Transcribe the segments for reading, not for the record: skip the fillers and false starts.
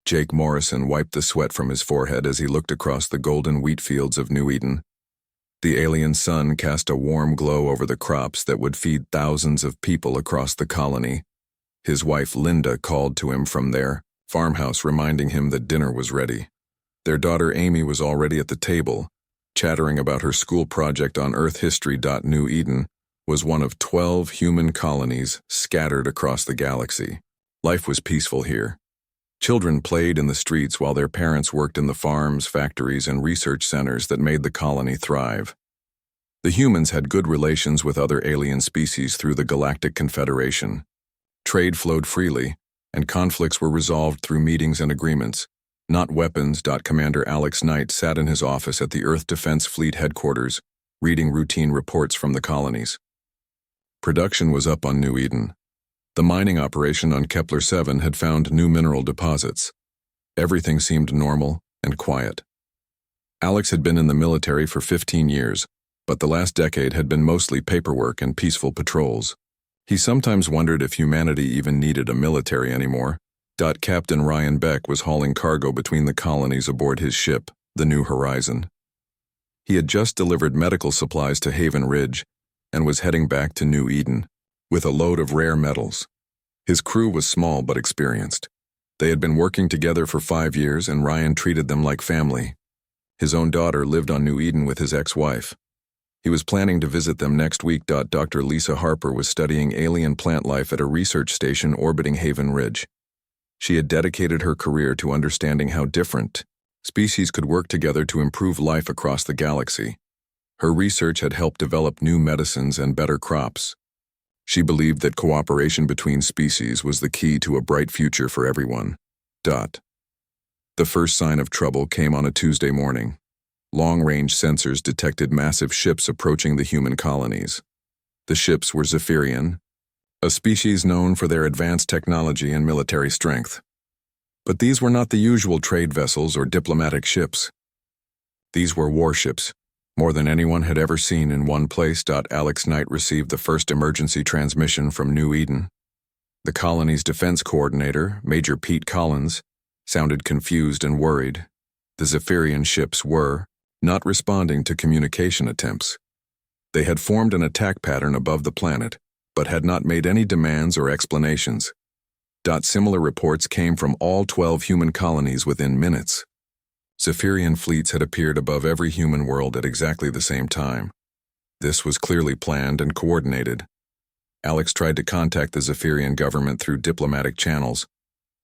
Jake Morrison wiped the sweat from his forehead as he looked across the golden wheat fields of New Eden. The alien sun cast a warm glow over the crops that would feed thousands of people across the colony. His wife Linda called to him from their farmhouse, reminding him that dinner was ready. Their daughter Amy was already at the table, chattering about her school project on Earth history. New Eden was one of 12 human colonies scattered across the galaxy. Life was peaceful here. Children played in the streets while their parents worked in the farms, factories, and research centers that made the colony thrive. The humans had good relations with other alien species through the Galactic Confederation. Trade flowed freely, and conflicts were resolved through meetings and agreements, not weapons. Commander Alex Knight sat in his office at the Earth Defense Fleet headquarters, reading routine reports from the colonies. Production was up on New Eden. The mining operation on Kepler 7 had found new mineral deposits. Everything seemed normal and quiet. Alex had been in the military for 15 years, but the last decade had been mostly paperwork and peaceful patrols. He sometimes wondered if humanity even needed a military anymore. Captain Ryan Beck was hauling cargo between the colonies aboard his ship, the New Horizon. He had just delivered medical supplies to Haven Ridge and was heading back to New Eden with a load of rare metals. His crew was small but experienced. They had been working together for 5 years, and Ryan treated them like family. His own daughter lived on New Eden with his ex-wife. He was planning to visit them next week. Dr. Lisa Harper was studying alien plant life at a research station orbiting Haven Ridge. She had dedicated her career to understanding how different species could work together to improve life across the galaxy. Her research had helped develop new medicines and better crops. She believed that cooperation between species was the key to a bright future for everyone. The first sign of trouble came on a Tuesday morning. Long-range sensors detected massive ships approaching the human colonies. The ships were Zephyrian, a species known for their advanced technology and military strength. But these were not the usual trade vessels or diplomatic ships. These were warships, more than anyone had ever seen in one place. Alex Knight received the first emergency transmission from New Eden. The colony's defense coordinator, Major Pete Collins, sounded confused and worried. The Zephyrian ships were not responding to communication attempts. They had formed an attack pattern above the planet, but had not made any demands or explanations. Similar reports came from all 12 human colonies within minutes. Zephyrian fleets had appeared above every human world at exactly the same time. This was clearly planned and coordinated. Alex tried to contact the Zephyrian government through diplomatic channels,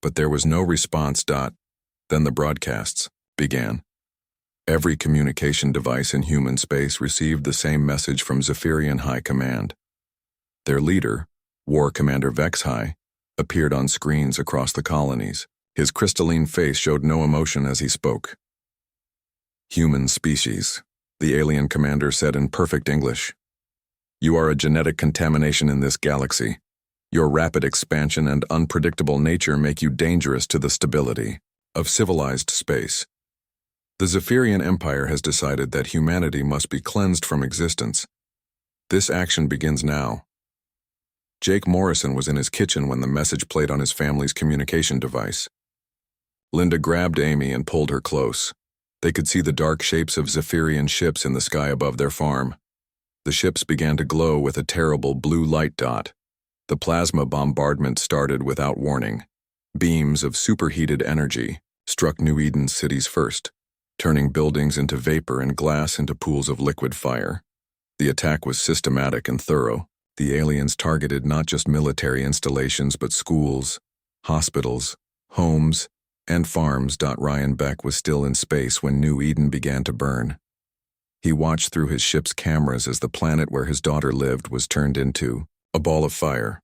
but there was no response. Then the broadcasts began. Every communication device in human space received the same message from Zephyrian High Command. Their leader, War Commander Vexhai, appeared on screens across the colonies. His crystalline face showed no emotion as he spoke. "Human species," the alien commander said in perfect English. "You are a genetic contamination in this galaxy. Your rapid expansion and unpredictable nature make you dangerous to the stability of civilized space. The Zephyrian Empire has decided that humanity must be cleansed from existence. This action begins now." Jake Morrison was in his kitchen when the message played on his family's communication device. Linda grabbed Amy and pulled her close. They could see the dark shapes of Zephyrian ships in the sky above their farm. The ships began to glow with a terrible blue light. The plasma bombardment started without warning. Beams of superheated energy struck New Eden cities first, turning buildings into vapor and glass into pools of liquid fire. The attack was systematic and thorough. The aliens targeted not just military installations but schools, hospitals, homes, and farms. Ryan Beck was still in space when New Eden began to burn. He watched through his ship's cameras as the planet where his daughter lived was turned into a ball of fire.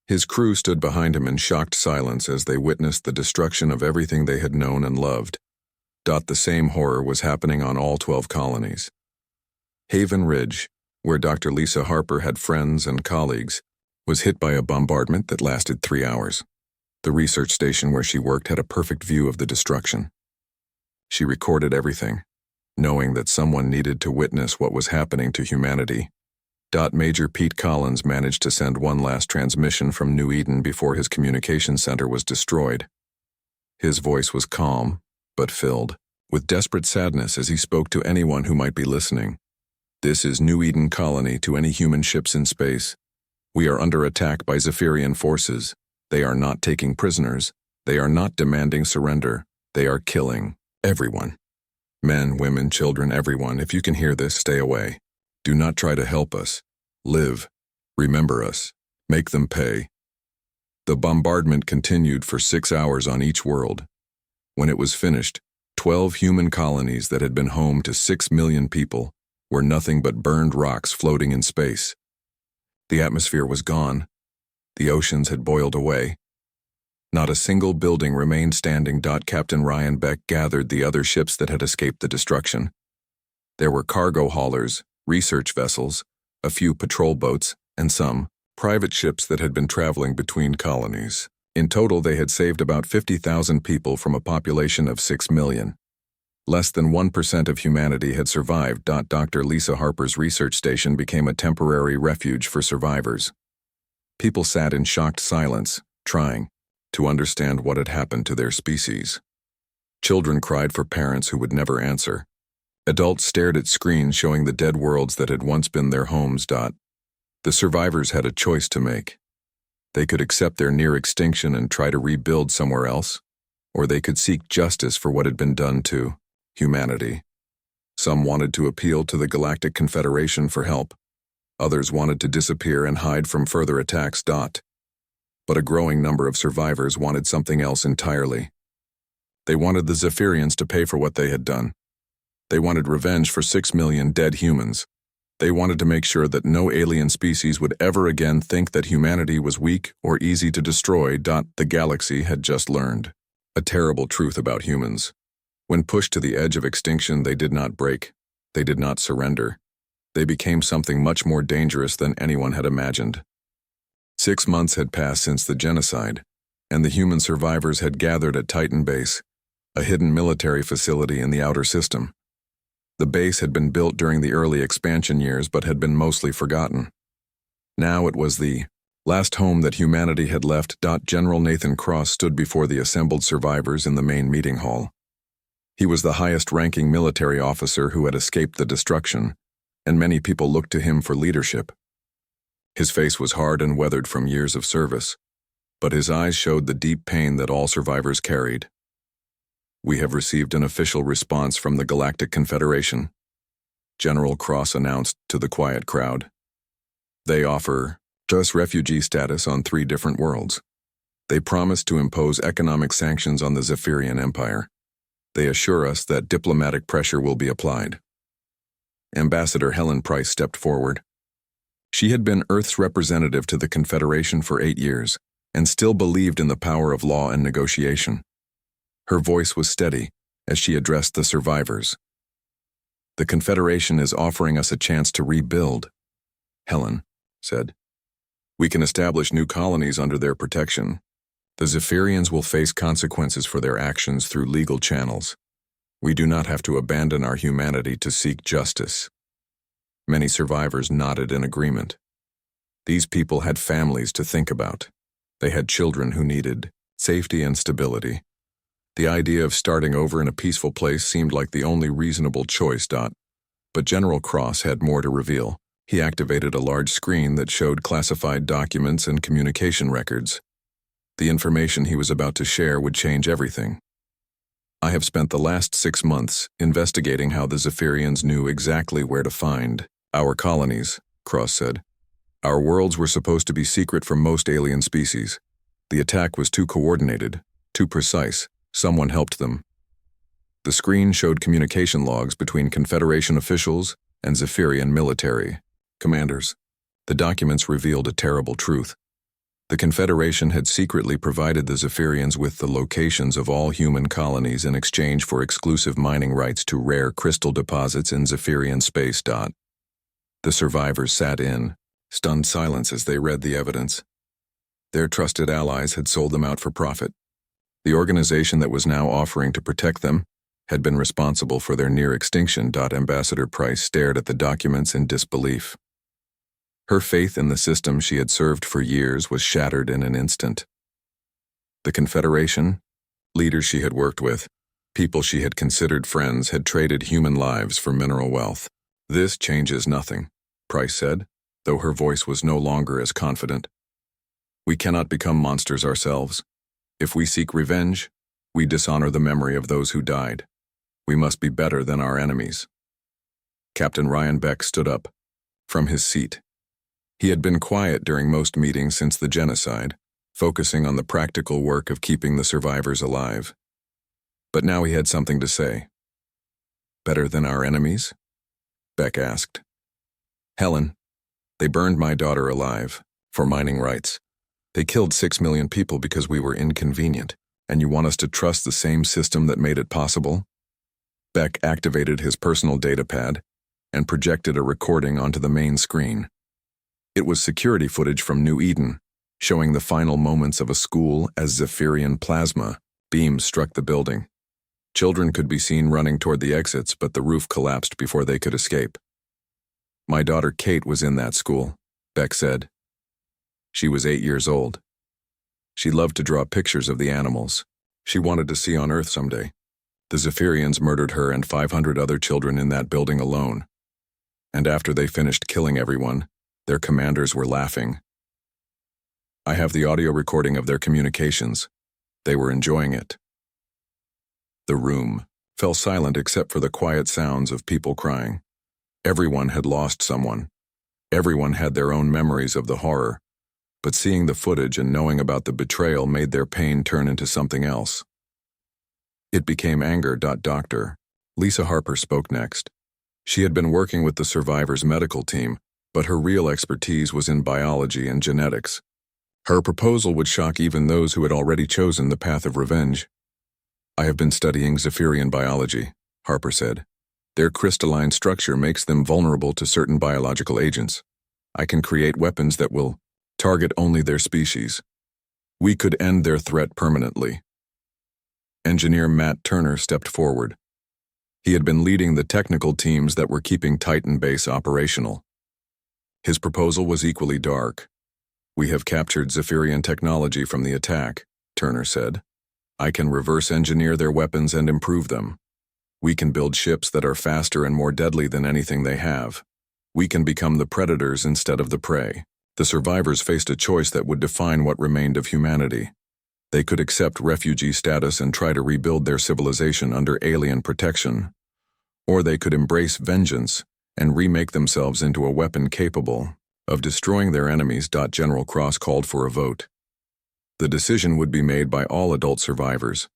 His crew stood behind him in shocked silence as they witnessed the destruction of everything they had known and loved. The same horror was happening on all 12 colonies. Haven Ridge, where Dr. Lisa Harper had friends and colleagues, was hit by a bombardment that lasted 3 hours. The research station where she worked had a perfect view of the destruction. She recorded everything, knowing that someone needed to witness what was happening to humanity. Major Pete Collins managed to send one last transmission from New Eden before his communication center was destroyed. His voice was calm, but filled with desperate sadness as he spoke to anyone who might be listening. This is New Eden Colony to any human ships in space. We are under attack by Zephyrian forces. They are not taking prisoners. They are not demanding surrender. They are killing everyone. Men, women, children, everyone. If you can hear this, stay away. Do not try to help us. Live. Remember us. Make them pay. The bombardment continued for 6 hours on each world. When it was finished, 12 human colonies that had been home to 6 million people were nothing but burned rocks floating in space. The atmosphere was gone. The oceans had boiled away. Not a single building remained standing. Captain Ryan Beck gathered the other ships that had escaped the destruction. There were cargo haulers, research vessels, a few patrol boats, and some private ships that had been traveling between colonies. In total, they had saved about 50,000 people from a population of 6 million. Less than 1% of humanity had survived. Dr. Lisa Harper's research station became a temporary refuge for survivors. People sat in shocked silence, trying to understand what had happened to their species. Children cried for parents who would never answer. Adults stared at screens showing the dead worlds that had once been their homes. The survivors had a choice to make. They could accept their near extinction and try to rebuild somewhere else, or they could seek justice for what had been done to humanity. Some wanted to appeal to the Galactic Confederation for help. Others wanted to disappear and hide from further attacks. But a growing number of survivors wanted something else entirely. They wanted the Zephyrians to pay for what they had done. They wanted revenge for 6 million dead humans. They wanted to make sure that no alien species would ever again think that humanity was weak or easy to destroy. The galaxy had just learned a terrible truth about humans. When pushed to the edge of extinction, they did not break. They did not surrender. They became something much more dangerous than anyone had imagined. 6 months had passed since the genocide, and the human survivors had gathered at Titan Base, a hidden military facility in the outer system. The base had been built during the early expansion years but had been mostly forgotten. Now it was the last home that humanity had left. General Nathan Cross stood before the assembled survivors in the main meeting hall. He was the highest-ranking military officer who had escaped the destruction, and many people looked to him for leadership. His face was hard and weathered from years of service, but his eyes showed the deep pain that all survivors carried. "We have received an official response from the Galactic Confederation," General Cross announced to the quiet crowd. "They offer us refugee status on 3 different worlds. They promise to impose economic sanctions on the Zephyrian Empire. They assure us that diplomatic pressure will be applied." Ambassador Helen Price stepped forward. She had been Earth's representative to the Confederation for 8 years, and still believed in the power of law and negotiation. Her voice was steady as she addressed the survivors. "The Confederation is offering us a chance to rebuild," Helen said. "We can establish new colonies under their protection. The Zephyrians will face consequences for their actions through legal channels. We do not have to abandon our humanity to seek justice." Many survivors nodded in agreement. These people had families to think about. They had children who needed safety and stability. The idea of starting over in a peaceful place seemed like the only reasonable choice. But General Cross had more to reveal. He activated a large screen that showed classified documents and communication records. The information he was about to share would change everything. "I have spent the last 6 months investigating how the Zephyrians knew exactly where to find our colonies," Cross said. "Our worlds were supposed to be secret from most alien species. The attack was too coordinated, too precise. Someone helped them." The screen showed communication logs between Confederation officials and Zephyrian military commanders. The documents revealed a terrible truth. The Confederation had secretly provided the Zephyrians with the locations of all human colonies in exchange for exclusive mining rights to rare crystal deposits in Zephyrian space. The survivors sat in stunned silence as they read the evidence. Their trusted allies had sold them out for profit. The organization that was now offering to protect them had been responsible for their near extinction. Ambassador Price stared at the documents in disbelief. Her faith in the system she had served for years was shattered in an instant. The Confederation Leaders she had worked with, people she had considered friends, had traded human lives for mineral wealth. "This changes nothing," Price said, though her voice was no longer as confident. "We cannot become monsters ourselves. If we seek revenge, we dishonor the memory of those who died. We must be better than our enemies." Captain Ryan Beck stood up from his seat. He had been quiet during most meetings since the genocide, focusing on the practical work of keeping the survivors alive. But now he had something to say. "Better than our enemies?" Beck asked. "Helen, they burned my daughter alive, for mining rights. They killed 6 million people because we were inconvenient, and you want us to trust the same system that made it possible?" Beck activated his personal datapad and projected a recording onto the main screen. It was security footage from New Eden, showing the final moments of a school as Zephyrian plasma beams struck the building. Children could be seen running toward the exits, but the roof collapsed before they could escape. "My daughter Kate was in that school," Beck said. "She was 8 years old. She loved to draw pictures of the animals she wanted to see on Earth someday. The Zephyrians murdered her and 500 other children in that building alone. And after they finished killing everyone, their commanders were laughing. I have the audio recording of their communications. They were enjoying it." The room fell silent except for the quiet sounds of people crying. Everyone had lost someone. Everyone had their own memories of the horror, but seeing the footage and knowing about the betrayal made their pain turn into something else. It became anger. Dr. Lisa Harper spoke next. She had been working with the survivors' medical team, but her real expertise was in biology and genetics. Her proposal would shock even those who had already chosen the path of revenge. "I have been studying Zephyrian biology," Harper said. "Their crystalline structure makes them vulnerable to certain biological agents. I can create weapons that will target only their species. We could end their threat permanently." Engineer Matt Turner stepped forward. He had been leading the technical teams that were keeping Titan Base operational. His proposal was equally dark. "We have captured Zephyrian technology from the attack," Turner said. "I can reverse engineer their weapons and improve them. We can build ships that are faster and more deadly than anything they have. We can become the predators instead of the prey." The survivors faced a choice that would define what remained of humanity. They could accept refugee status and try to rebuild their civilization under alien protection, or they could embrace vengeance and remake themselves into a weapon capable of destroying their enemies. General Cross called for a vote. The decision would be made by all adult survivors,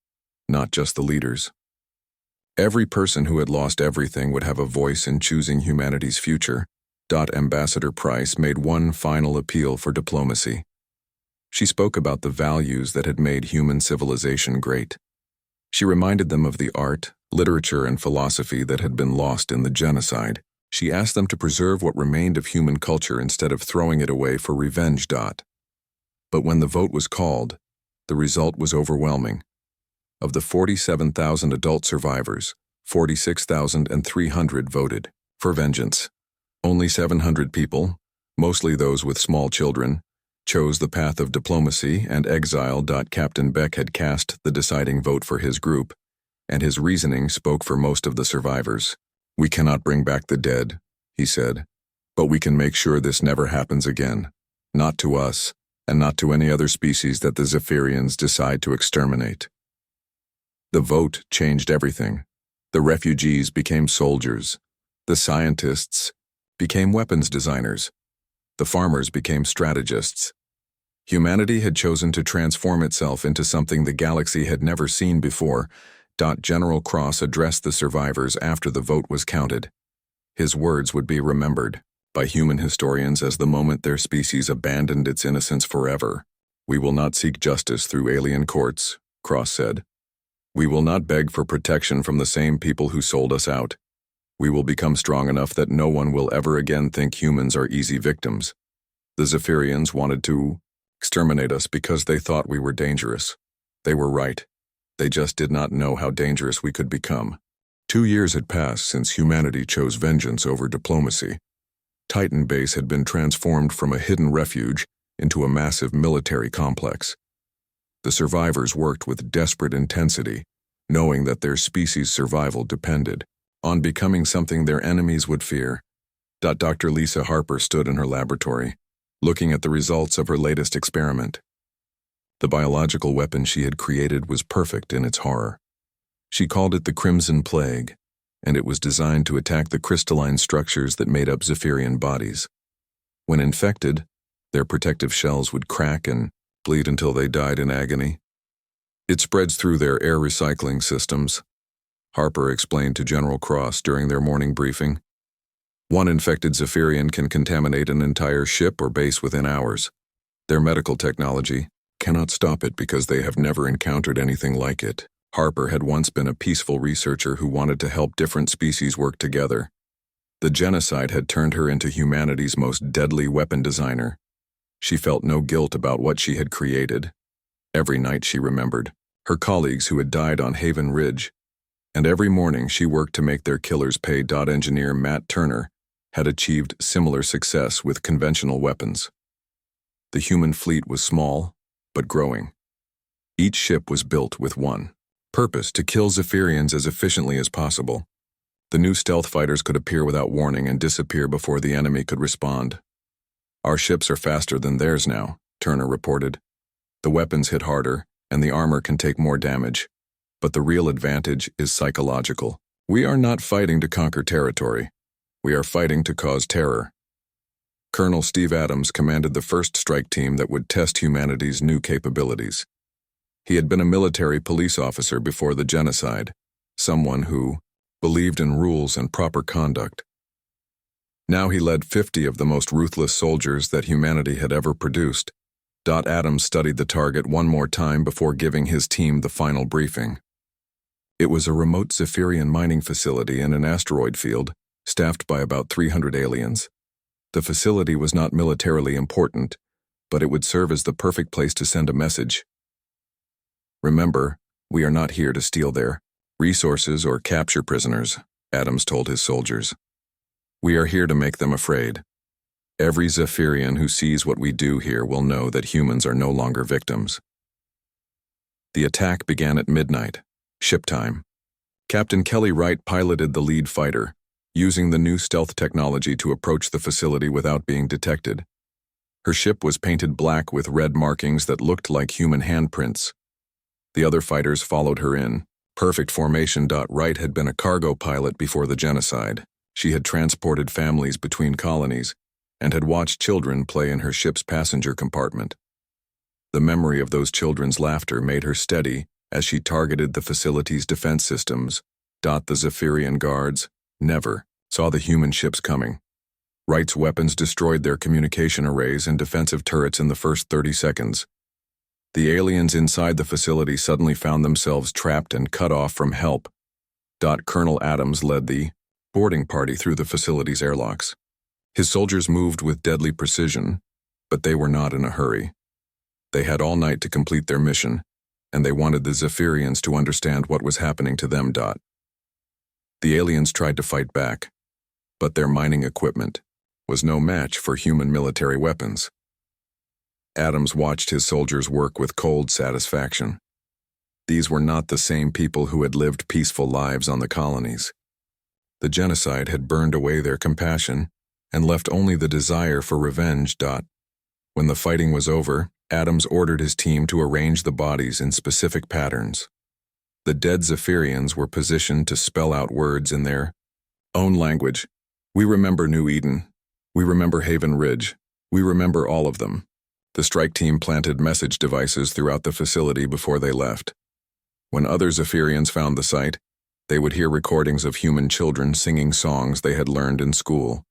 not just the leaders. Every person who had lost everything would have a voice in choosing humanity's future. Ambassador Price made one final appeal for diplomacy. She spoke about the values that had made human civilization great. She reminded them of the art, literature, and philosophy that had been lost in the genocide. She asked them to preserve what remained of human culture instead of throwing it away for revenge. But when the vote was called, the result was overwhelming. Of the 47,000 adult survivors, 46,300 voted for vengeance. Only 700 people, mostly those with small children, chose the path of diplomacy and exile. Captain Beck had cast the deciding vote for his group, and his reasoning spoke for most of the survivors. "We cannot bring back the dead," he said, "but we can make sure this never happens again. Not to us, and not to any other species that the Zephyrians decide to exterminate." The vote changed everything. The refugees became soldiers. The scientists became weapons designers. The farmers became strategists. Humanity had chosen to transform itself into something the galaxy had never seen before. General Cross addressed the survivors after the vote was counted. His words would be remembered by human historians as the moment their species abandoned its innocence forever. "We will not seek justice through alien courts," Cross said. "We will not beg for protection from the same people who sold us out. We will become strong enough that no one will ever again think humans are easy victims. The Zephyrians wanted to exterminate us because they thought we were dangerous. They were right. They just did not know how dangerous we could become." 2 years had passed since humanity chose vengeance over diplomacy. Titan Base had been transformed from a hidden refuge into a massive military complex. The survivors worked with desperate intensity, knowing that their species' survival depended on becoming something their enemies would fear. Dr. Lisa Harper stood in her laboratory, looking at the results of her latest experiment. The biological weapon she had created was perfect in its horror. She called it the Crimson Plague, and it was designed to attack the crystalline structures that made up Zephyrian bodies. When infected, their protective shells would crack and bleed until they died in agony. It spreads through their air recycling systems, Harper explained to General Cross during their morning briefing. One infected Zephyrian can contaminate an entire ship or base within hours. Their medical technology cannot stop it because they have never encountered anything like it. Harper had once been a peaceful researcher who wanted to help different species work together. The genocide had turned her into humanity's most deadly weapon designer. She felt no guilt about what she had created. Every night she remembered her colleagues who had died on Haven Ridge, and every morning she worked to make their killers pay. Engineer Matt Turner had achieved similar success with conventional weapons. The human fleet was small, but growing. Each ship was built with one purpose: to kill Zephyrians as efficiently as possible. The new stealth fighters could appear without warning and disappear before the enemy could respond. Our ships are faster than theirs now, Turner reported. The weapons hit harder, and the armor can take more damage. But the real advantage is psychological. We are not fighting to conquer territory. We are fighting to cause terror. Colonel Steve Adams commanded the first strike team that would test humanity's new capabilities. He had been a military police officer before the genocide, someone who believed in rules and proper conduct. Now he led 50 of the most ruthless soldiers that humanity had ever produced. Adams studied the target one more time before giving his team the final briefing. It was a remote Zephyrian mining facility in an asteroid field, staffed by about 300 aliens. The facility was not militarily important, but it would serve as the perfect place to send a message. Remember, we are not here to steal their resources or capture prisoners, Adams told his soldiers. We are here to make them afraid. Every Zephyrian who sees what we do here will know that humans are no longer victims. The attack began at midnight, ship time. Captain Kelly Wright piloted the lead fighter, using the new stealth technology to approach the facility without being detected. Her ship was painted black with red markings that looked like human handprints. The other fighters followed her in perfect formation. Wright had been a cargo pilot before the genocide. She had transported families between colonies and had watched children play in her ship's passenger compartment. The memory of those children's laughter made her steady as she targeted the facility's defense systems. The Zephyrian guards never saw the human ships coming. Wright's weapons destroyed their communication arrays and defensive turrets in the first 30 seconds. The aliens inside the facility suddenly found themselves trapped and cut off from help. Colonel Adams led the boarding party through the facility's airlocks. His soldiers moved with deadly precision, but they were not in a hurry. They had all night to complete their mission, and they wanted the Zephyrians to understand what was happening to them. The aliens tried to fight back, but their mining equipment was no match for human military weapons. Adams watched his soldiers work with cold satisfaction. These were not the same people who had lived peaceful lives on the colonies. The genocide had burned away their compassion and left only the desire for revenge. When the fighting was over, Adams ordered his team to arrange the bodies in specific patterns. The dead Zephyrians were positioned to spell out words in their own language. We remember New Eden. We remember Haven Ridge. We remember all of them. The strike team planted message devices throughout the facility before they left. When other Zephyrians found the site, they would hear recordings of human children singing songs they had learned in school.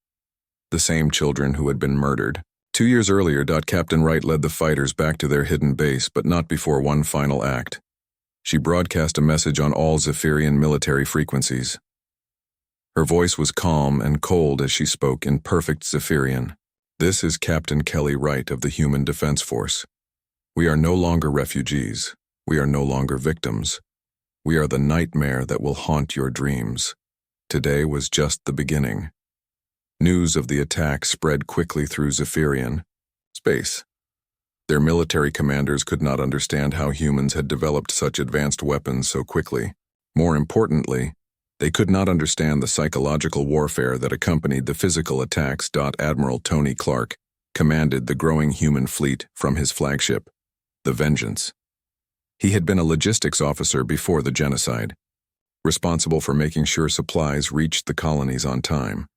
The same children who had been murdered. 2 years earlier, Captain Wright led the fighters back to their hidden base, but not before one final act. She broadcast a message on all Zephyrian military frequencies. Her voice was calm and cold as she spoke in perfect Zephyrian. This is Captain Kelly Wright of the Human Defense Force. We are no longer refugees. We are no longer victims. We are the nightmare that will haunt your dreams. Today was just the beginning. News of the attack spread quickly through Zephyrian space. Their military commanders could not understand how humans had developed such advanced weapons so quickly. More importantly, they could not understand the psychological warfare that accompanied the physical attacks. Admiral Tony Clark commanded the growing human fleet from his flagship, the Vengeance. He had been a logistics officer before the genocide, responsible for making sure supplies reached the colonies on time.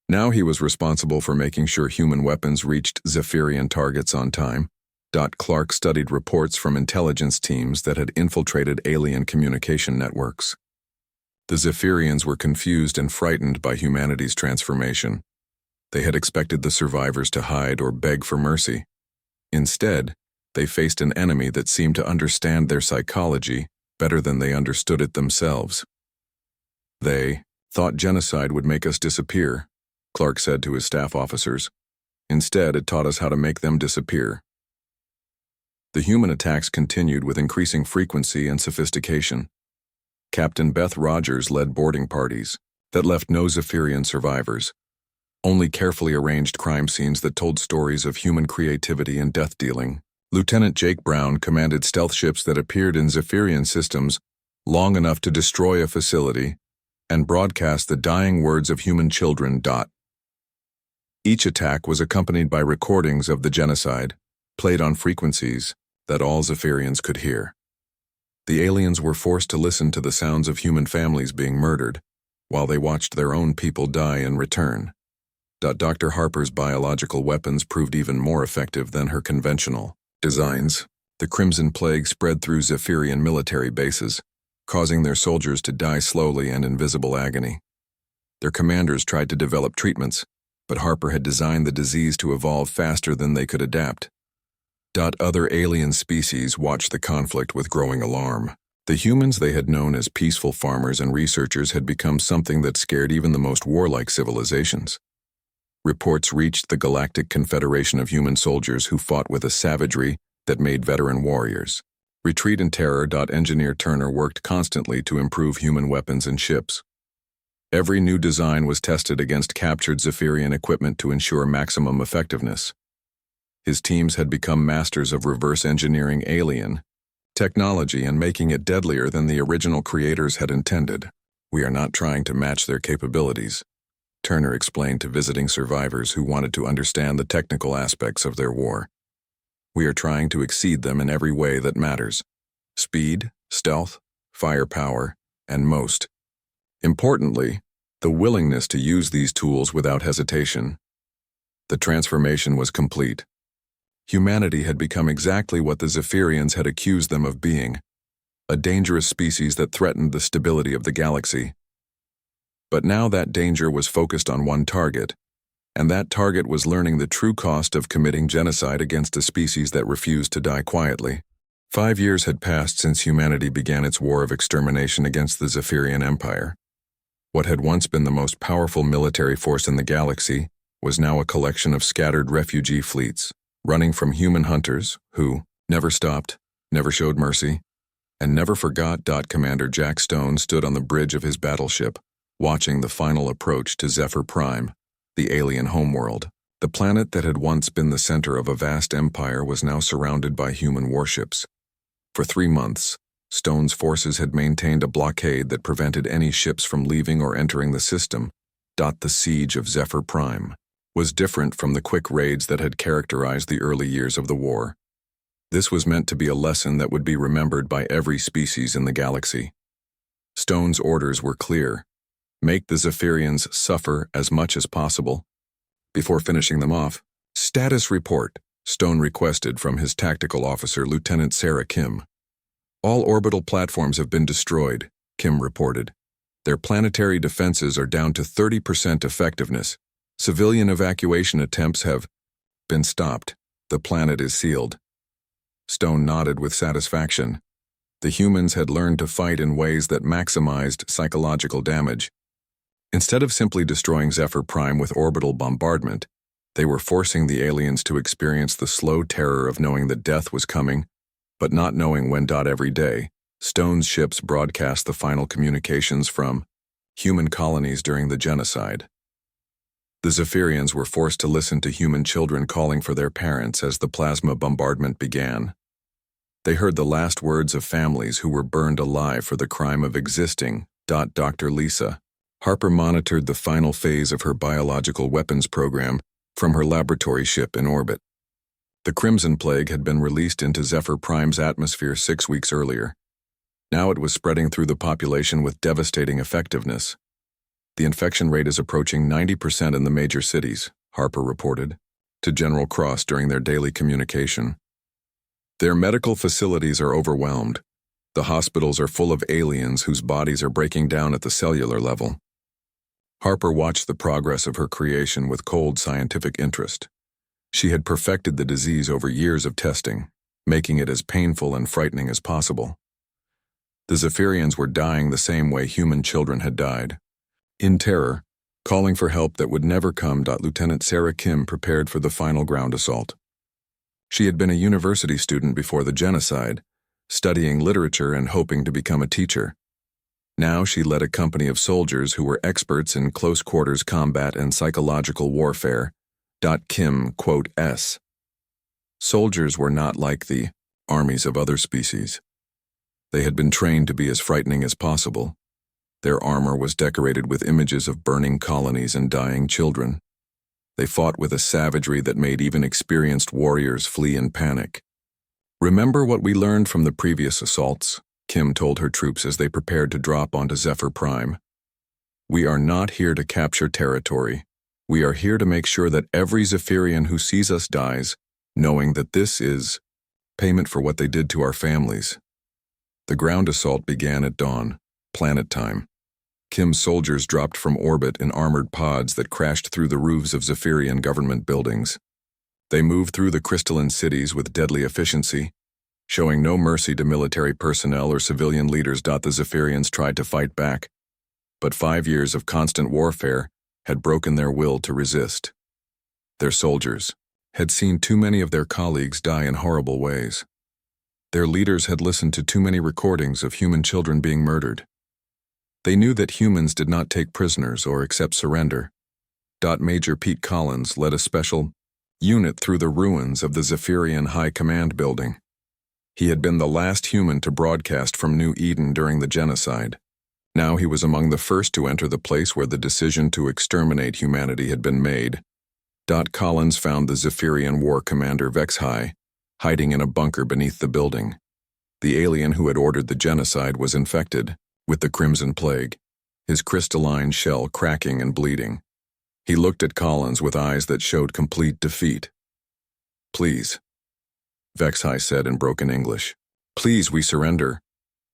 Now he was responsible for making sure human weapons reached Zephyrian targets on time. Clark studied reports from intelligence teams that had infiltrated alien communication networks. The Zephyrians were confused and frightened by humanity's transformation. They had expected the survivors to hide or beg for mercy. Instead, they faced an enemy that seemed to understand their psychology better than they understood it themselves. They thought genocide would make us disappear, Clark said to his staff officers. Instead, it taught us how to make them disappear. The human attacks continued with increasing frequency and sophistication. Captain Beth Rogers led boarding parties that left no Zephyrian survivors, only carefully arranged crime scenes that told stories of human creativity and death-dealing. Lieutenant Jake Brown commanded stealth ships that appeared in Zephyrian systems long enough to destroy a facility and broadcast the dying words of human children. Each attack was accompanied by recordings of the genocide, played on frequencies that all Zephyrians could hear. The aliens were forced to listen to the sounds of human families being murdered, while they watched their own people die in return. Dr. Harper's biological weapons proved even more effective than her conventional designs. The Crimson Plague spread through Zephyrian military bases, causing their soldiers to die slowly and in visible agony. Their commanders tried to develop treatments, but Harper had designed the disease to evolve faster than they could adapt. Other alien species watched the conflict with growing alarm. The humans they had known as peaceful farmers and researchers had become something that scared even the most warlike civilizations. Reports reached the Galactic Confederation of human soldiers who fought with a savagery that made veteran warriors. Retreat and Terror. Engineer Turner worked constantly to improve human weapons and ships. Every new design was tested against captured Zephyrian equipment to ensure maximum effectiveness. His teams had become masters of reverse engineering alien technology and making it deadlier than the original creators had intended. "We are not trying to match their capabilities," Turner explained to visiting survivors who wanted to understand the technical aspects of their war. "We are trying to exceed them in every way that matters: speed, stealth, firepower, and most importantly, the willingness to use these tools without hesitation." The transformation was complete. Humanity had become exactly what the Zephyrians had accused them of being: a dangerous species that threatened the stability of the galaxy. But now that danger was focused on one target, and that target was learning the true cost of committing genocide against a species that refused to die quietly. 5 years had passed since humanity began its war of extermination against the Zephyrian Empire. What had once been the most powerful military force in the galaxy was now a collection of scattered refugee fleets, running from human hunters who never stopped, never showed mercy, and never forgot. Commander Jack Stone stood on the bridge of his battleship, watching the final approach to Zephyr Prime, the alien homeworld. The planet that had once been the center of a vast empire was now surrounded by human warships. For 3 months, Stone's forces had maintained a blockade that prevented any ships from leaving or entering the system. The siege of Zephyr Prime was different from the quick raids that had characterized the early years of the war. This was meant to be a lesson that would be remembered by every species in the galaxy. Stone's orders were clear: make the Zephyrians suffer as much as possible. Before finishing them off, "Status report," Stone requested from his tactical officer, Lieutenant Sarah Kim. "All orbital platforms have been destroyed," Kim reported. "Their planetary defenses are down to 30% effectiveness. Civilian evacuation attempts have been stopped. The planet is sealed." Stone nodded with satisfaction. The humans had learned to fight in ways that maximized psychological damage. Instead of simply destroying Zephyr Prime with orbital bombardment, they were forcing the aliens to experience the slow terror of knowing that death was coming, but not knowing when. Every day, Stone's ships broadcast the final communications from human colonies during the genocide. The Zephyrians were forced to listen to human children calling for their parents as the plasma bombardment began. They heard the last words of families who were burned alive for the crime of existing. Dr. Lisa Harper monitored the final phase of her biological weapons program from her laboratory ship in orbit. The Crimson Plague had been released into Zephyr Prime's atmosphere 6 weeks earlier. Now it was spreading through the population with devastating effectiveness. The infection rate is approaching 90% in the major cities, Harper reported to General Cross during their daily communication. Their medical facilities are overwhelmed. The hospitals are full of aliens whose bodies are breaking down at the cellular level. Harper watched the progress of her creation with cold scientific interest. She had perfected the disease over years of testing, making it as painful and frightening as possible. The Zephyrians were dying the same way human children had died. In terror, calling for help that would never come. Lieutenant Sarah Kim prepared for the final ground assault. She had been a university student before the genocide, studying literature and hoping to become a teacher. Now she led a company of soldiers who were experts in close-quarters combat and psychological warfare. Kim quotes, "Soldiers were not like the armies of other species. They had been trained to be as frightening as possible. Their armor was decorated with images of burning colonies and dying children. They fought with a savagery that made even experienced warriors flee in panic. Remember what we learned from the previous assaults," Kim told her troops as they prepared to drop onto Zephyr Prime. "We are not here to capture territory. We are here to make sure that every Zephyrian who sees us dies, knowing that this is payment for what they did to our families." The ground assault began at dawn, planet time. Kim's soldiers dropped from orbit in armored pods that crashed through the roofs of Zephyrian government buildings. They moved through the crystalline cities with deadly efficiency, showing no mercy to military personnel or civilian leaders. The Zephyrians tried to fight back, but 5 years of constant warfare had broken their will to resist. Their soldiers had seen too many of their colleagues die in horrible ways. Their leaders had listened to too many recordings of human children being murdered. They knew that humans did not take prisoners or accept surrender. Major Pete Collins led a special unit through the ruins of the Zephyrian High Command building. He had been the last human to broadcast from New Eden during the genocide. Now he was among the first to enter the place where the decision to exterminate humanity had been made. Collins found the Zephyrian War commander Vexhai hiding in a bunker beneath the building. The alien who had ordered the genocide was infected with the Crimson Plague, his crystalline shell cracking and bleeding. He looked at Collins with eyes that showed complete defeat. "Please," Vexhai said in broken English. "Please, we surrender.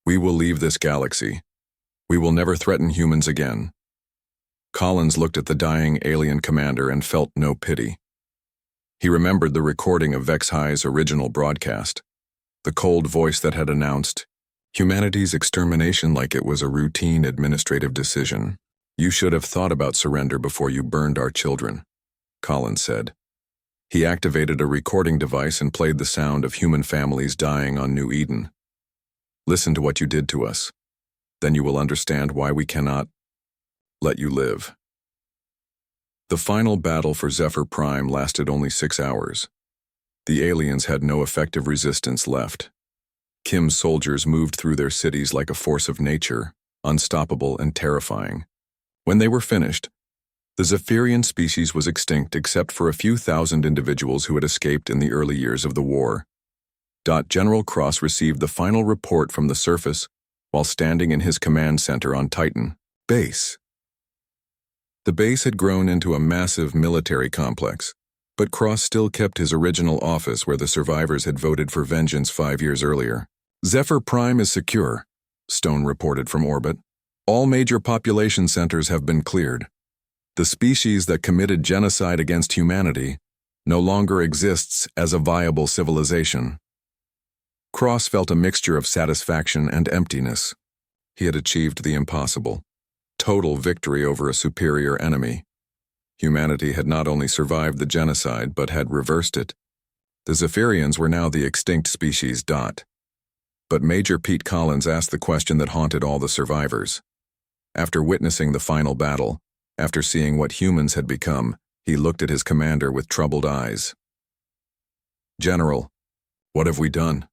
We will leave this galaxy. We will never threaten humans again." Collins looked at the dying alien commander and felt no pity. He remembered the recording of Vexhai's original broadcast, the cold voice that had announced humanity's extermination like it was a routine administrative decision. "You should have thought about surrender before you burned our children," Collins said. He activated a recording device and played the sound of human families dying on New Eden. "Listen to what you did to us. Then you will understand why we cannot let you live." The final battle for Zephyr Prime lasted only 6 hours. The aliens had no effective resistance left. Kim's soldiers moved through their cities like a force of nature, unstoppable and terrifying. When they were finished, the Zephyrian species was extinct except for a few thousand individuals who had escaped in the early years of the war. General Cross received the final report from the surface while standing in his command center on Titan base. The base had grown into a massive military complex, but Cross still kept his original office where the survivors had voted for vengeance 5 years earlier. "Zephyr Prime is secure," Stone reported from orbit. "All major population centers have been cleared. The species that committed genocide against humanity no longer exists as a viable civilization." Cross felt a mixture of satisfaction and emptiness. He had achieved the impossible. Total victory over a superior enemy. Humanity had not only survived the genocide but had reversed it. The Zephyrians were now the extinct species. But Major Pete Collins asked the question that haunted all the survivors. After witnessing the final battle, After seeing what humans had become, he looked at his commander with troubled eyes. "General, what have we done?"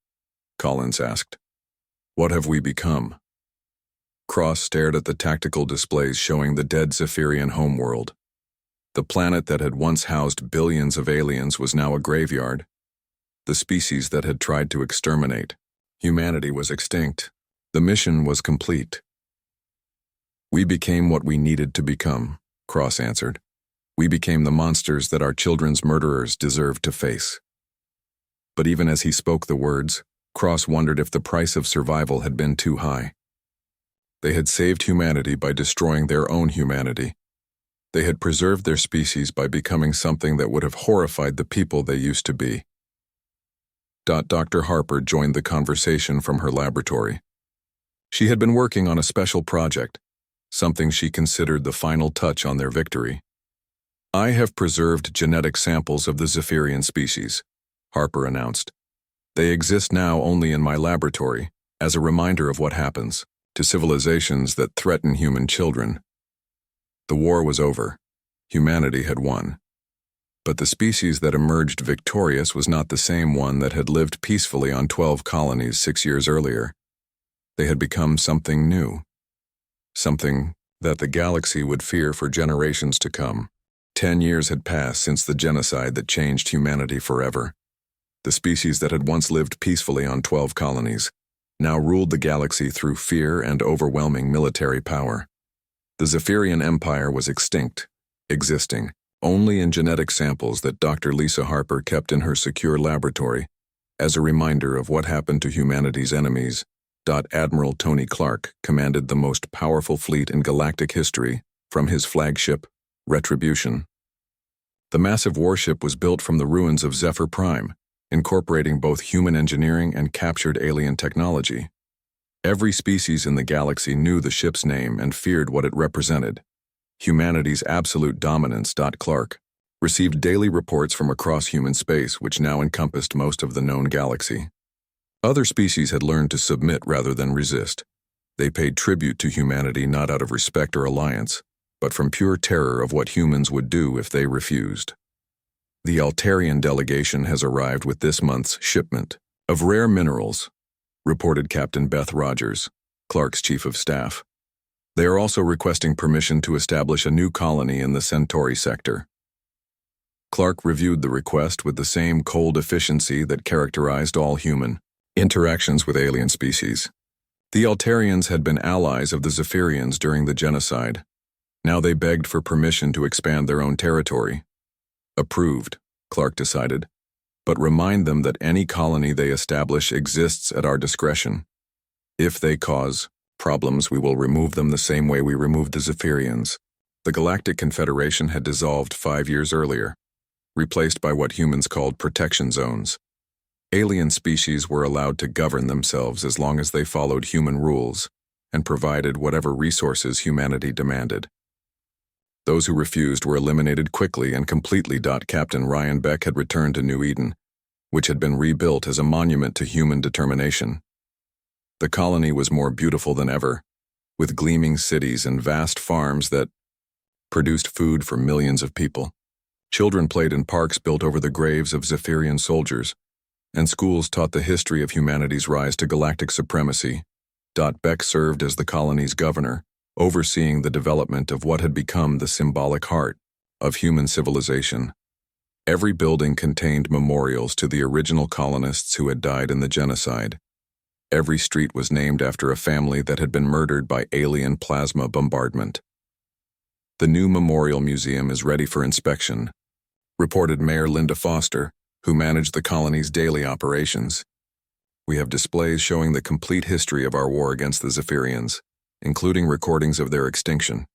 Collins asked. "What have we become?" Cross stared at the tactical displays showing the dead Zephyrian homeworld. The planet that had once housed billions of aliens was now a graveyard. The species that had tried to exterminate humanity was extinct. The mission was complete. "We became what we needed to become," Cross answered. "We became the monsters that our children's murderers deserved to face." But even as he spoke the words, Cross wondered if the price of survival had been too high. They had saved humanity by destroying their own humanity. They had preserved their species by becoming something that would have horrified the people they used to be. Dr. Harper joined the conversation from her laboratory. She had been working on a special project, something she considered the final touch on their victory. "I have preserved genetic samples of the Zephyrian species," Harper announced. "They exist now only in my laboratory, as a reminder of what happens to civilizations that threaten human children." The war was over. Humanity had won. But the species that emerged victorious was not the same one that had lived peacefully on 12 colonies 6 years earlier. They had become something new. Something that the galaxy would fear for generations to come. 10 years had passed since the genocide that changed humanity forever. The species that had once lived peacefully on 12 colonies now ruled the galaxy through fear and overwhelming military power. The Zephyrian Empire was extinct, existing only in genetic samples that Dr. Lisa Harper kept in her secure laboratory as a reminder of what happened to humanity's enemies. Admiral Tony Clark commanded the most powerful fleet in galactic history from his flagship, Retribution. The massive warship was built from the ruins of Zephyr Prime, incorporating both human engineering and captured alien technology. Every species in the galaxy knew the ship's name and feared what it represented. Humanity's absolute dominance. Clark received daily reports from across human space, which now encompassed most of the known galaxy. Other species had learned to submit rather than resist. They paid tribute to humanity not out of respect or alliance, but from pure terror of what humans would do if they refused. "The Altarian delegation has arrived with this month's shipment of rare minerals," reported Captain Beth Rogers, Clark's chief of staff. "They are also requesting permission to establish a new colony in the Centauri sector." Clark reviewed the request with the same cold efficiency that characterized all human interactions with alien species. The Altarians had been allies of the Zephyrians during the genocide. Now they begged for permission to expand their own territory. "Approved," Clark decided, "but remind them that any colony they establish exists at our discretion. If they cause problems, we will remove them the same way we removed the Zephyrians." The Galactic Confederation had dissolved 5 years earlier, replaced by what humans called protection zones. Alien species were allowed to govern themselves as long as they followed human rules and provided whatever resources humanity demanded. Those who refused were eliminated quickly and completely. Captain Ryan Beck had returned to New Eden, which had been rebuilt as a monument to human determination. The colony was more beautiful than ever, with gleaming cities and vast farms that produced food for millions of people. Children played in parks built over the graves of Zephyrian soldiers, and schools taught the history of humanity's rise to galactic supremacy. Beck served as the colony's governor, overseeing the development of what had become the symbolic heart of human civilization. Every building contained memorials to the original colonists who had died in the genocide. Every street was named after a family that had been murdered by alien plasma bombardment. "The new memorial museum is ready for inspection," reported Mayor Linda Foster, who managed the colony's daily operations. "We have displays showing the complete history of our war against the Zephyrians, including recordings of their extinction."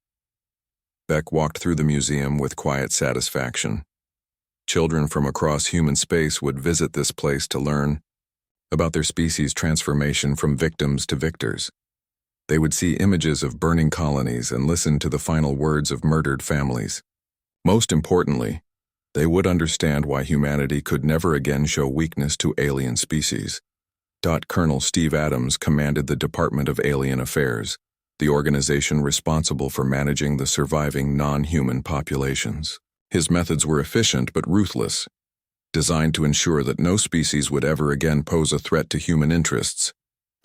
Beck walked through the museum with quiet satisfaction. Children from across human space would visit this place to learn about their species' transformation from victims to victors. They would see images of burning colonies and listen to the final words of murdered families. Most importantly, they would understand why humanity could never again show weakness to alien species. Colonel Steve Adams commanded the Department of Alien Affairs, the organization responsible for managing the surviving non-human populations. His methods were efficient but ruthless, designed to ensure that no species would ever again pose a threat to human interests.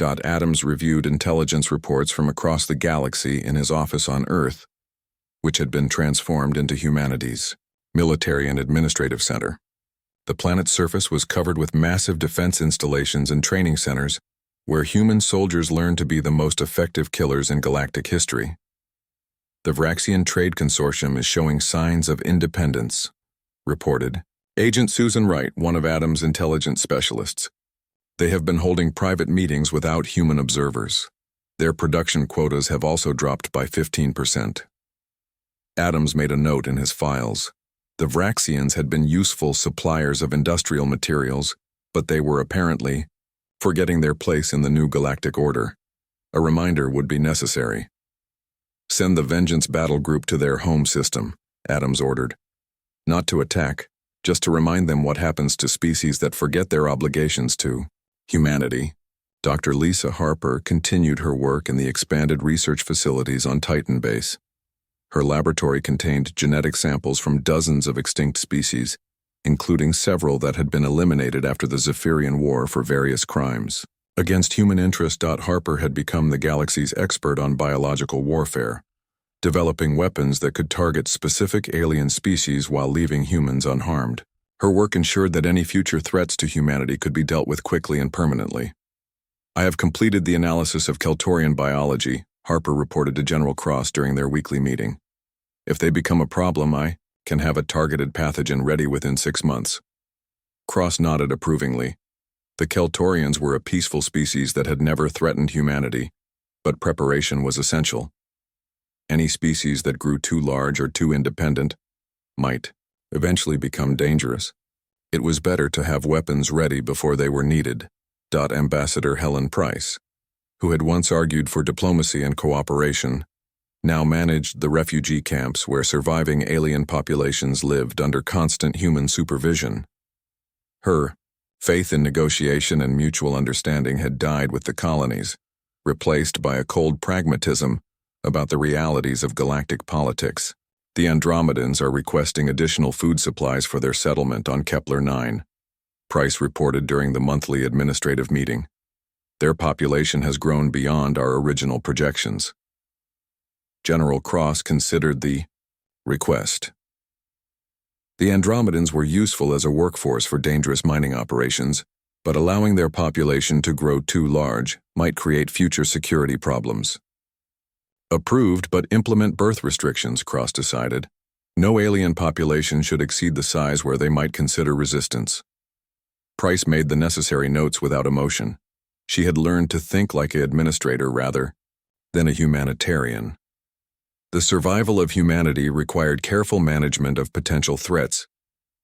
Adams reviewed intelligence reports from across the galaxy in his office on Earth, which had been transformed into humanity's military and administrative center. The planet's surface was covered with massive defense installations and training centers where human soldiers learned to be the most effective killers in galactic history. The Vraxian Trade Consortium is showing signs of independence, reported Agent Susan Wright, one of Adams' intelligence specialists. They have been holding private meetings without human observers. Their production quotas have also dropped by 15%. Adams made a note in his files. The Vraxians had been useful suppliers of industrial materials, but they were apparently forgetting their place in the new galactic order. A reminder would be necessary. Send the Vengeance Battle Group to their home system, Adams ordered. Not to attack, just to remind them what happens to species that forget their obligations to humanity. Dr. Lisa Harper continued her work in the expanded research facilities on Titan Base. Her laboratory contained genetic samples from dozens of extinct species, including several that had been eliminated after the Zephyrian War for various crimes. Against human interest, Harper had become the galaxy's expert on biological warfare, developing weapons that could target specific alien species while leaving humans unharmed. Her work ensured that any future threats to humanity could be dealt with quickly and permanently. I have completed the analysis of Keltorian biology, Harper reported to General Cross during their weekly meeting. If they become a problem, I can have a targeted pathogen ready within 6 months. Cross nodded approvingly. The Keltorians were a peaceful species that had never threatened humanity, but preparation was essential. Any species that grew too large or too independent might eventually become dangerous. It was better to have weapons ready before they were needed. Ambassador Helen Price, who had once argued for diplomacy and cooperation, now managed the refugee camps where surviving alien populations lived under constant human supervision. Her faith in negotiation and mutual understanding had died with the colonies, replaced by a cold pragmatism about the realities of galactic politics. The Andromedans are requesting additional food supplies for their settlement on Kepler 9, Price reported during the monthly administrative meeting. Their population has grown beyond our original projections. General Cross considered the request. The Andromedans were useful as a workforce for dangerous mining operations, but allowing their population to grow too large might create future security problems. Approved, but implement birth restrictions, Cross decided. No alien population should exceed the size where they might consider resistance. Price made the necessary notes without emotion. She had learned to think like an administrator rather than a humanitarian. The survival of humanity required careful management of potential threats,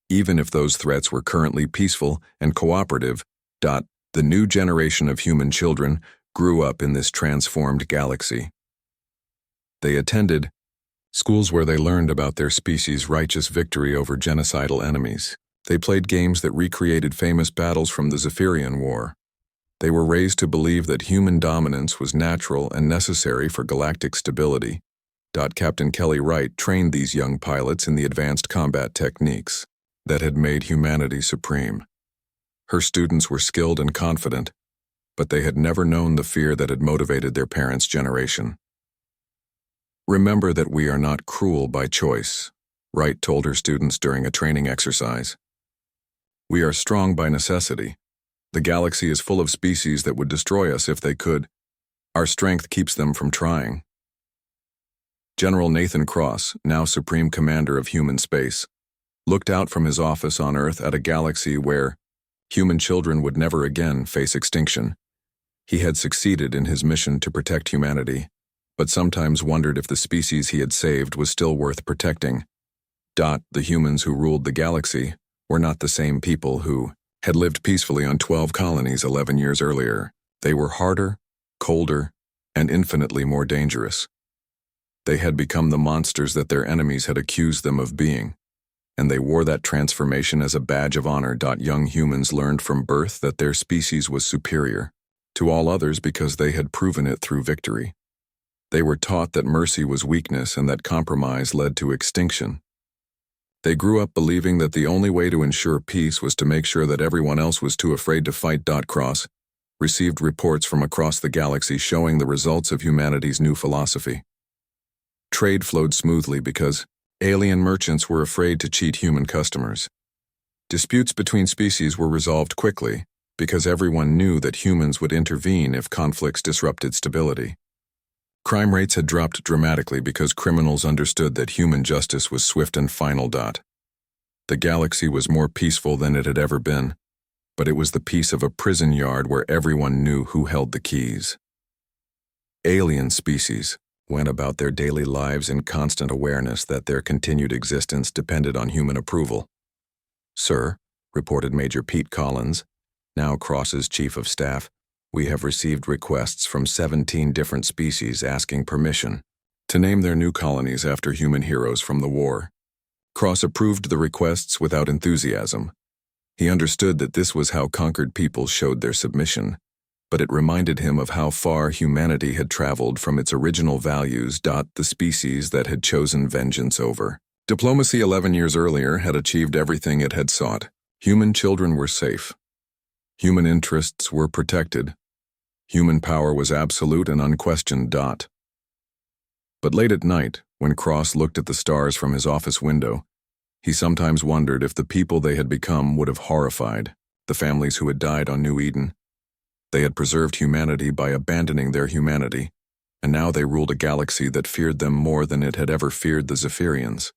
even if those threats were currently peaceful and cooperative. The new generation of human children grew up in this transformed galaxy. They attended schools where they learned about their species' righteous victory over genocidal enemies. They played games that recreated famous battles from the Zephyrian War. They were raised to believe that human dominance was natural and necessary for galactic stability. Captain Kelly Wright trained these young pilots in the advanced combat techniques that had made humanity supreme. Her students were skilled and confident, but they had never known the fear that had motivated their parents' generation. Remember that we are not cruel by choice, Wright told her students during a training exercise. We are strong by necessity. The galaxy is full of species that would destroy us if they could. Our strength keeps them from trying. General Nathan Cross, now Supreme Commander of Human Space, looked out from his office on Earth at a galaxy where human children would never again face extinction. He had succeeded in his mission to protect humanity, but sometimes wondered if the species he had saved was still worth protecting. The humans who ruled the galaxy were not the same people who had lived peacefully on 12 colonies 11 years earlier. They were harder, colder, and infinitely more dangerous. They had become the monsters that their enemies had accused them of being, and they wore that transformation as a badge of honor. Young humans learned from birth that their species was superior to all others because they had proven it through victory. They were taught that mercy was weakness and that compromise led to extinction. They grew up believing that the only way to ensure peace was to make sure that everyone else was too afraid to fight. Cross received reports from across the galaxy showing the results of humanity's new philosophy. Trade flowed smoothly because alien merchants were afraid to cheat human customers. Disputes between species were resolved quickly because everyone knew that humans would intervene if conflicts disrupted stability. Crime rates had dropped dramatically because criminals understood that human justice was swift and final. The galaxy was more peaceful than it had ever been, but it was the peace of a prison yard where everyone knew who held the keys. Alien species went about their daily lives in constant awareness that their continued existence depended on human approval. "Sir," reported Major Pete Collins, now Cross's chief of staff, "we have received requests from 17 different species asking permission to name their new colonies after human heroes from the war." Cross approved the requests without enthusiasm. He understood that this was how conquered peoples showed their submission, but it reminded him of how far humanity had traveled from its original values. The species that had chosen vengeance over diplomacy 11 years earlier had achieved everything it had sought. Human children were safe. Human interests were protected. Human power was absolute and unquestioned. But late at night, when Cross looked at the stars from his office window, he sometimes wondered if the people they had become would have horrified the families who had died on New Eden. They had preserved humanity by abandoning their humanity, and now they ruled a galaxy that feared them more than it had ever feared the Zephyrians.